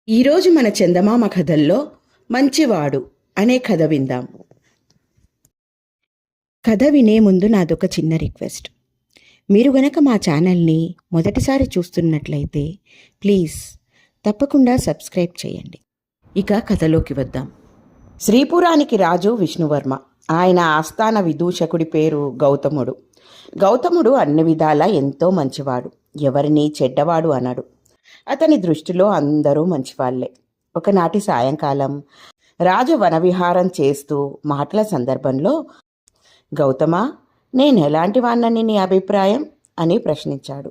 ఈరోజు మన చందమామ కథల్లో మంచివాడు అనే కథ విందాం. కథ వినే ముందు నాదొక చిన్న రిక్వెస్ట్. మీరు గనక మా ఛానల్ని మొదటిసారి చూస్తున్నట్లయితే ప్లీజ్ తప్పకుండా సబ్స్క్రైబ్ చేయండి. ఇక కథలోకి వద్దాం. శ్రీపురానికి రాజు విష్ణువర్మ. ఆయన ఆస్థాన విదూషకుడి పేరు గౌతముడు. గౌతముడు అన్ని విధాలా ఎంతో మంచివాడు. ఎవరిని చెడ్డవాడు అనడు. అతని దృష్టిలో అందరూ మంచివాళ్లే. ఒకనాటి సాయంకాలం రాజు వనవిహారం చేస్తూ మాటల సందర్భంలో, గౌతమా, నేనెలాంటి వాణ్ణని నీ అభిప్రాయం అని ప్రశ్నించాడు.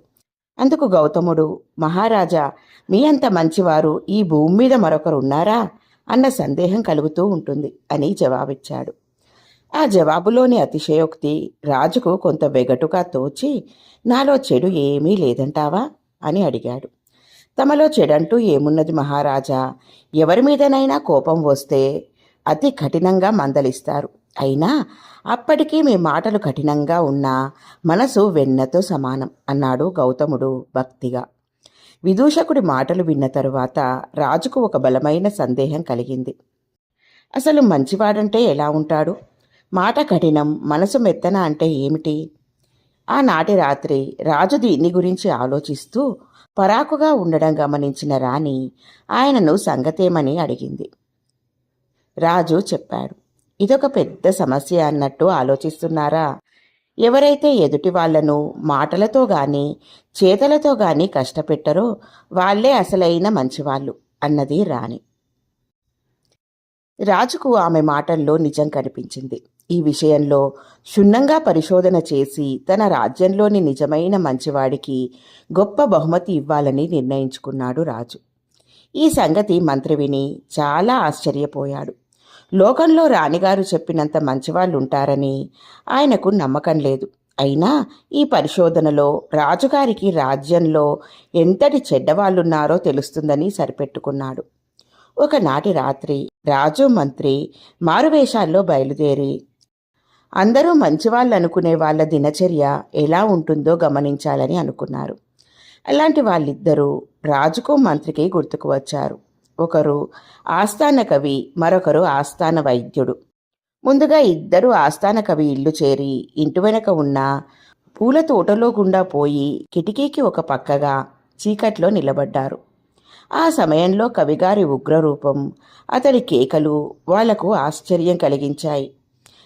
అందుకు గౌతముడు, మహారాజా, మీ అంత మంచివారు ఈ భూమి మీద మరొకరు ఉన్నారా అన్న సందేహం కలుగుతూ ఉంటుంది అని జవాబిచ్చాడు. ఆ జవాబులోని అతిశయోక్తి రాజుకు కొంత వెగటుగా తోచి, నాలో చెడు ఏమీ లేదంటావా అని అడిగాడు. తమలో చెడంటూ ఏమున్నది మహారాజా, ఎవరి మీదనైనా కోపం వస్తే అతి కఠినంగా మందలిస్తారు. అయినా అప్పటికీ మీ మాటలు కఠినంగా ఉన్నా మనసు వెన్నతో సమానం అన్నాడు గౌతముడు భక్తిగా. విదూషకుడి మాటలు విన్న తరువాత రాజుకు ఒక బలమైన సందేహం కలిగింది. అసలు మంచివాడంటే ఎలా ఉంటాడు? మాట కఠినం, మనసు మెత్తన అంటే ఏమిటి? ఆనాటి రాత్రి రాజు దీన్ని గురించి ఆలోచిస్తూ పరాకుగా ఉండడం గమనించిన రాణి ఆయనను సంగతేమని అడిగింది. రాజు చెప్పాడు, ఇదొక పెద్ద సమస్య అన్నట్టు ఆలోచిస్తున్నారా? ఎవరైతే ఎదుటి వాళ్లను మాటలతో గాని చేతలతో గాని కష్టపెట్టరో వాళ్లే అసలైన మంచివాళ్ళు అన్నది రాణి. రాజుకు ఆమె మాటల్లో నిజం కనిపించింది. ఈ విషయంలో క్షుణ్ణంగా పరిశోధన చేసి తన రాజ్యంలోని నిజమైన మంచివాడికి గొప్ప బహుమతి ఇవ్వాలని నిర్ణయించుకున్నాడు రాజు. ఈ సంగతి మంత్రి విని చాలా ఆశ్చర్యపోయాడు. లోకంలో రాణిగారు చెప్పినంత మంచివాళ్ళు ఉంటారని ఆయనకు నమ్మకం లేదు. అయినా ఈ పరిశోధనలో రాజుగారికి రాజ్యంలో ఎంతటి చెడ్డవాళ్ళున్నారో తెలుస్తుందని సరిపెట్టుకున్నాడు. ఒకనాటి రాత్రి రాజు మంత్రి మారువేషాల్లో బయలుదేరి అందరూ మంచివాళ్ళు అనుకునే వాళ్ళ దినచర్య ఎలా ఉంటుందో గమనించాలని అనుకున్నారు. అలాంటి వాళ్ళిద్దరూ రాజుకు మంత్రికి గుర్తుకు వచ్చారు. ఒకరు ఆస్థాన కవి, మరొకరు ఆస్థాన వైద్యుడు. ముందుగా ఇద్దరు ఆస్థాన కవి ఇల్లు చేరి ఇంటి వెనక ఉన్న పూల తోటలో గుండా పోయి కిటికీకి ఒక పక్కగా చీకట్లో నిలబడ్డారు. ఆ సమయంలో కవిగారి ఉగ్రరూపం, అతడి కేకలు వాళ్లకు ఆశ్చర్యం కలిగించాయి.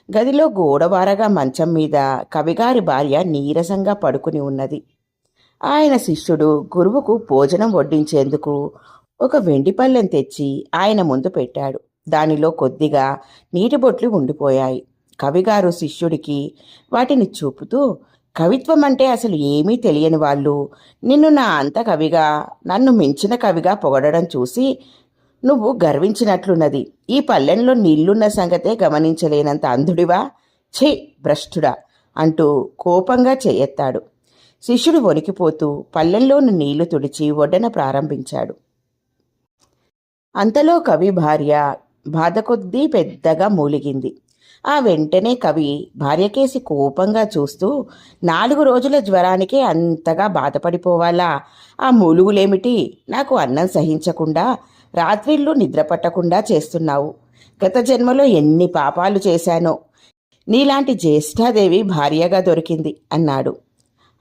గదిలో గోడవారగా మంచం మీద కవిగారి భార్య నీరసంగా పడుకుని ఉన్నది. ఆయన శిష్యుడు గురువుకు భోజనం వడ్డించేందుకు ఒక వెండి పళ్ళెం తెచ్చి ఆయన ముందు పెట్టాడు. దానిలో కొద్దిగా నీటి బొట్లు ఉండిపోయాయి. కవిగారు శిష్యుడికి వాటిని చూపుతూ, కవిత్వం అంటే అసలు ఏమీ తెలియని వాళ్ళు నిన్ను నా అంత కవిగా, నన్ను మించిన కవిగా పొగడడం చూసి నువ్వు గర్వించినట్లున్నది. ఈ పల్లెంలో నీళ్లున్న సంగతే గమనించలేనంత అంధుడివా? ఛీ, భ్రష్టుడా అంటూ కోపంగా చేయెత్తాడు. శిష్యుడు వణికిపోతూ పల్లెంలోని నీళ్లు తుడిచి ఒడ్డన ప్రారంభించాడు. అంతలో కవి భార్య బాధ కొద్దీ పెద్దగా మూలిగింది. ఆ వెంటనే కవి భార్యకేసి కోపంగా చూస్తూ, 4 రోజుల జ్వరానికే అంతగా బాధపడిపోవాలా? ఆ మూలుగులేమిటి? నాకు అన్నం సహించకుండా రాత్రిళ్ళు నిద్ర పట్టకుండా చేస్తున్నావు. గత జన్మలో ఎన్ని పాపాలు చేశానో, నీలాంటి జ్యేష్ఠాదేవి భార్యగా దొరికింది అన్నాడు.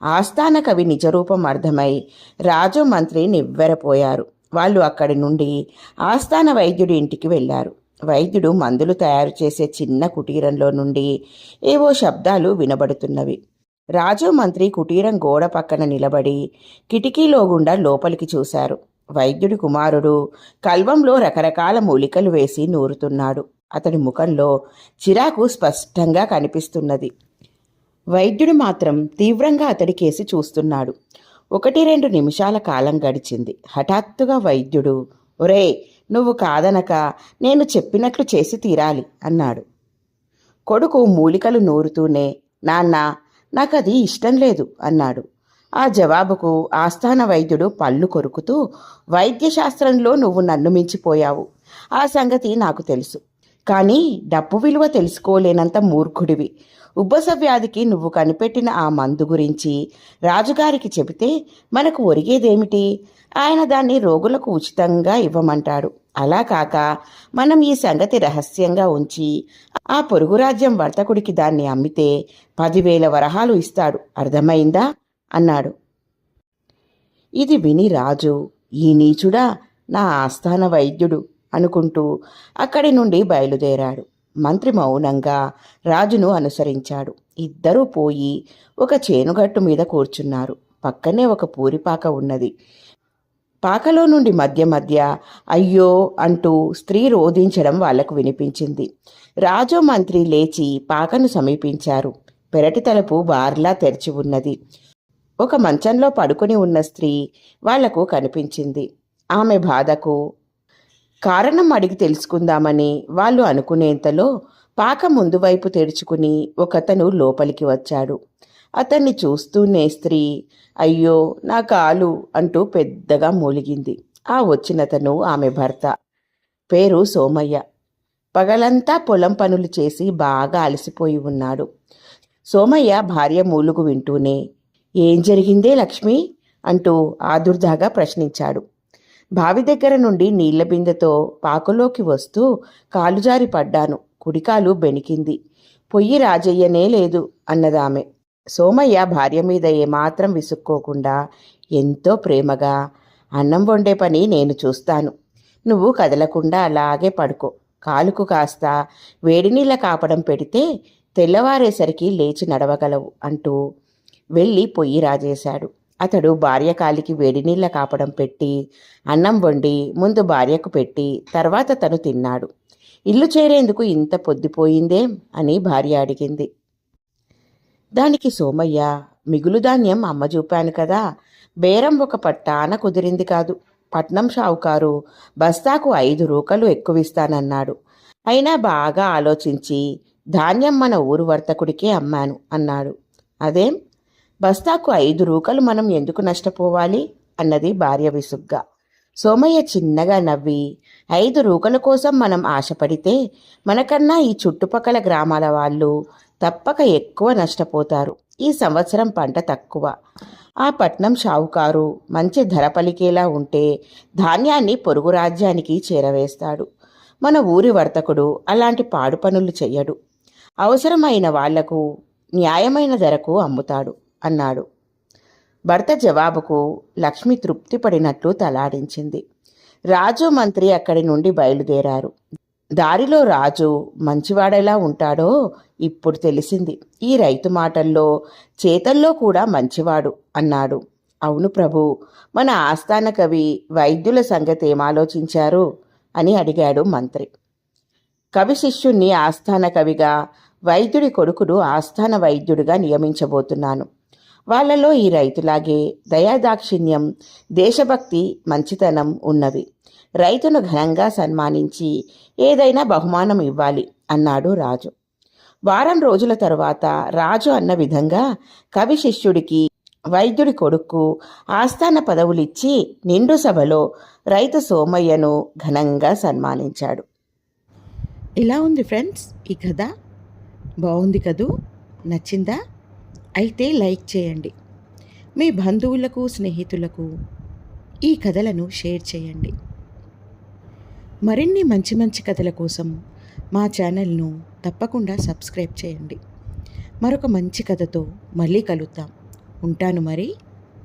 ఆస్థాన కవి నిజరూపం అర్థమై రాజు మంత్రి నివ్వెరపోయారు. వాళ్ళు అక్కడి నుండి ఆస్థాన వైద్యుడి ఇంటికి వెళ్లారు. వైద్యుడు మందులు తయారు చేసే చిన్న కుటీరంలో నుండి ఏవో శబ్దాలు వినబడుతున్నవి. రాజు మంత్రి కుటీరం గోడ పక్కన నిలబడి కిటికీలో గుండా లోపలికి చూశారు. వైద్యుడి కుమారుడు కల్వంలో రకరకాల మూలికలు వేసి నూరుతున్నాడు. అతడి ముఖంలో చిరాకు స్పష్టంగా కనిపిస్తున్నది. వైద్యుడు మాత్రం తీవ్రంగా అతడి కేసి చూస్తున్నాడు. 1-2 నిమిషాల కాలం గడిచింది. హఠాత్తుగా వైద్యుడు, ఒరే, నువ్వు కాదనక నేను చెప్పినట్లు చేసి తీరాలి అన్నాడు. కొడుకు మూలికలు నూరుతూనే, నాన్నా, నాకది ఇష్టం లేదు అన్నాడు. ఆ జవాబుకు ఆస్థాన వైద్యుడు పళ్ళు కొరుకుతూ, వైద్యశాస్త్రంలో నువ్వు నన్ను మించిపోయావు. ఆ సంగతి నాకు తెలుసు. కానీ డబ్బు విలువ తెలుసుకోలేనంత మూర్ఖుడివి. ఉబ్బస వ్యాధికి నువ్వు కనిపెట్టిన ఆ మందు గురించి రాజుగారికి చెబితే మనకు ఒరిగేదేమిటి? ఆయన దాన్ని రోగులకు ఉచితంగా ఇవ్వమంటాడు. అలా కాక మనం ఈ సంగతి రహస్యంగా ఉంచి ఆ పొరుగు రాజ్యం వర్తకుడికి దాన్ని అమ్మితే 10,000 వరహాలు ఇస్తాడు. అర్థమైందా? అన్నాడు. ఇది విని రాజు, ఈ నీచుడా, నా ఆస్థాన వైద్యుడు అనుకుంటూ అక్కడి నుండి బయలుదేరాడు. మంత్రి మౌనంగా రాజును అనుసరించాడు. ఇద్దరూ పోయి ఒక చేనుగట్టు మీద కూర్చున్నారు. పక్కనే ఒక పూరిపాక ఉన్నది. పాకలో నుండి మధ్య మధ్య అయ్యో అంటూ స్త్రీ రోధించడం వాళ్లకు వినిపించింది. రాజు మంత్రి లేచి పాకను సమీపించారు. పెరటి తలుపు బార్లా తెరిచి ఉన్నది. ఒక మంచంలో పడుకుని ఉన్న స్త్రీ వాళ్లకు కనిపించింది. ఆమె బాధకు కారణం అడిగి తెలుసుకుందామని వాళ్ళు అనుకునేంతలో పాక ముందు వైపు తెరుచుకుని ఒకతను లోపలికి వచ్చాడు. అతన్ని చూస్తూనే స్త్రీ అయ్యో నా కాలు అంటూ పెద్దగా మూలిగింది. ఆ వచ్చినతను ఆమె భర్త. పేరు సోమయ్య. పగలంతా పొలం పనులు చేసి బాగా అలసిపోయి ఉన్నాడు. సోమయ్య భార్య మూలుగు వింటూనే ఏం జరిగిందే లక్ష్మి అంటూ ఆదుర్దాగా ప్రశ్నించాడు. బావి దగ్గర నుండి నీళ్ల బిందెతో పాకలోకి వస్తూ కాలు జారి పడ్డాను. కుడికాలు బెణికింది. పొయ్యి రాజయ్యనే లేదు అన్నదామె. సోమయ్య భార్య మీద ఏమాత్రం విసుక్కోకుండా ఎంతో ప్రేమగా అన్నం వండే పని నేను చూస్తాను. నువ్వు కదలకుండా అలాగే పడుకో. కాలుకు కాస్త వేడి నీళ్ళ కాపడం పెడితే తెల్లవారేసరికి లేచి నడవగలవు అంటూ వెళ్ళి పొయ్యి రాజేశాడు. అతడు భార్య కాలికి వేడి నీళ్ళ కాపడం పెట్టి అన్నం వండి ముందు భార్యకు పెట్టి తర్వాత తను తిన్నాడు. ఇల్లు చేరేందుకు ఇంత పొద్దుపోయిందేం అని భార్య అడిగింది. దానికి సోమయ్య మిగులు ధాన్యం అమ్మ చూపాను కదా, బేరం ఒక పట్టాన కుదిరింది కాదు. పట్నం షావుకారు బస్తాకు 5 రూకలు ఎక్కువిస్తానన్నాడు. అయినా బాగా ఆలోచించి ధాన్యం మన ఊరు వర్తకుడికే అమ్మాను అన్నాడు. అదేం, బస్తాకు 5 రూకలు మనం ఎందుకు నష్టపోవాలి అన్నది భార్య విసుగ్గా. సోమయ్య చిన్నగా నవ్వి 5 రూకల కోసం మనం ఆశపడితే మనకన్నా ఈ చుట్టుపక్కల గ్రామాల వాళ్ళు తప్పక ఎక్కువ నష్టపోతారు. ఈ సంవత్సరం పంట తక్కువ. ఆ పట్నం షావుకారు మంచి ధర పలికేలా ఉంటే ధాన్యాన్ని పొరుగు రాజ్యానికి చేరవేస్తాడు. మన ఊరి వర్తకుడు అలాంటి పాడు పనులు చెయ్యడు. అవసరమైన వాళ్లకు న్యాయమైన ధరకు అమ్ముతాడు అన్నాడు. భర్త జవాబుకు లక్ష్మి తృప్తి పడినట్లు తలాడించింది. రాజు మంత్రి అక్కడి నుండి బయలుదేరారు. దారిలో రాజు మంచివాడెలా ఉంటాడో ఇప్పుడు తెలిసింది. ఈ రైతు మాటల్లో చేతల్లో కూడా మంచివాడు అన్నాడు. అవును ప్రభు, మన ఆస్థాన కవి వైద్యుల సంగతి ఏమాలోచించారు అని అడిగాడు మంత్రి. కవి శిష్యుణ్ణి ఆస్థాన కవిగా, వైద్యుడి కొడుకును ఆస్థాన వైద్యుడిగా నియమించబోతున్నాను. వాళ్లలో ఈ రైతులాగే దయాదాక్షిణ్యం, దేశభక్తి, మంచితనం ఉన్నవి. రైతును ఘనంగా సన్మానించి ఏదైనా బహుమానం ఇవ్వాలి అన్నాడు రాజు. వారం రోజుల తరువాత రాజు అన్న విధంగా కవి శిష్యుడికి, వైద్యుడి కొడుకు ఆస్థాన పదవులిచ్చి నిండు సభలో రైతు సోమయ్యను ఘనంగా సన్మానించాడు. ఇలా ఉంది ఫ్రెండ్స్ ఈ కథ. బాగుంది కదూ? నచ్చిందా? అయితే లైక్ చేయండి. మీ బంధువులకు, స్నేహితులకు ఈ కథలను షేర్ చేయండి. మరిన్ని మంచి మంచి కథల కోసం మా ఛానల్ను తప్పకుండా సబ్స్క్రైబ్ చేయండి. మరొక మంచి కథతో మళ్ళీ కలుద్దాం. ఉంటాను మరి.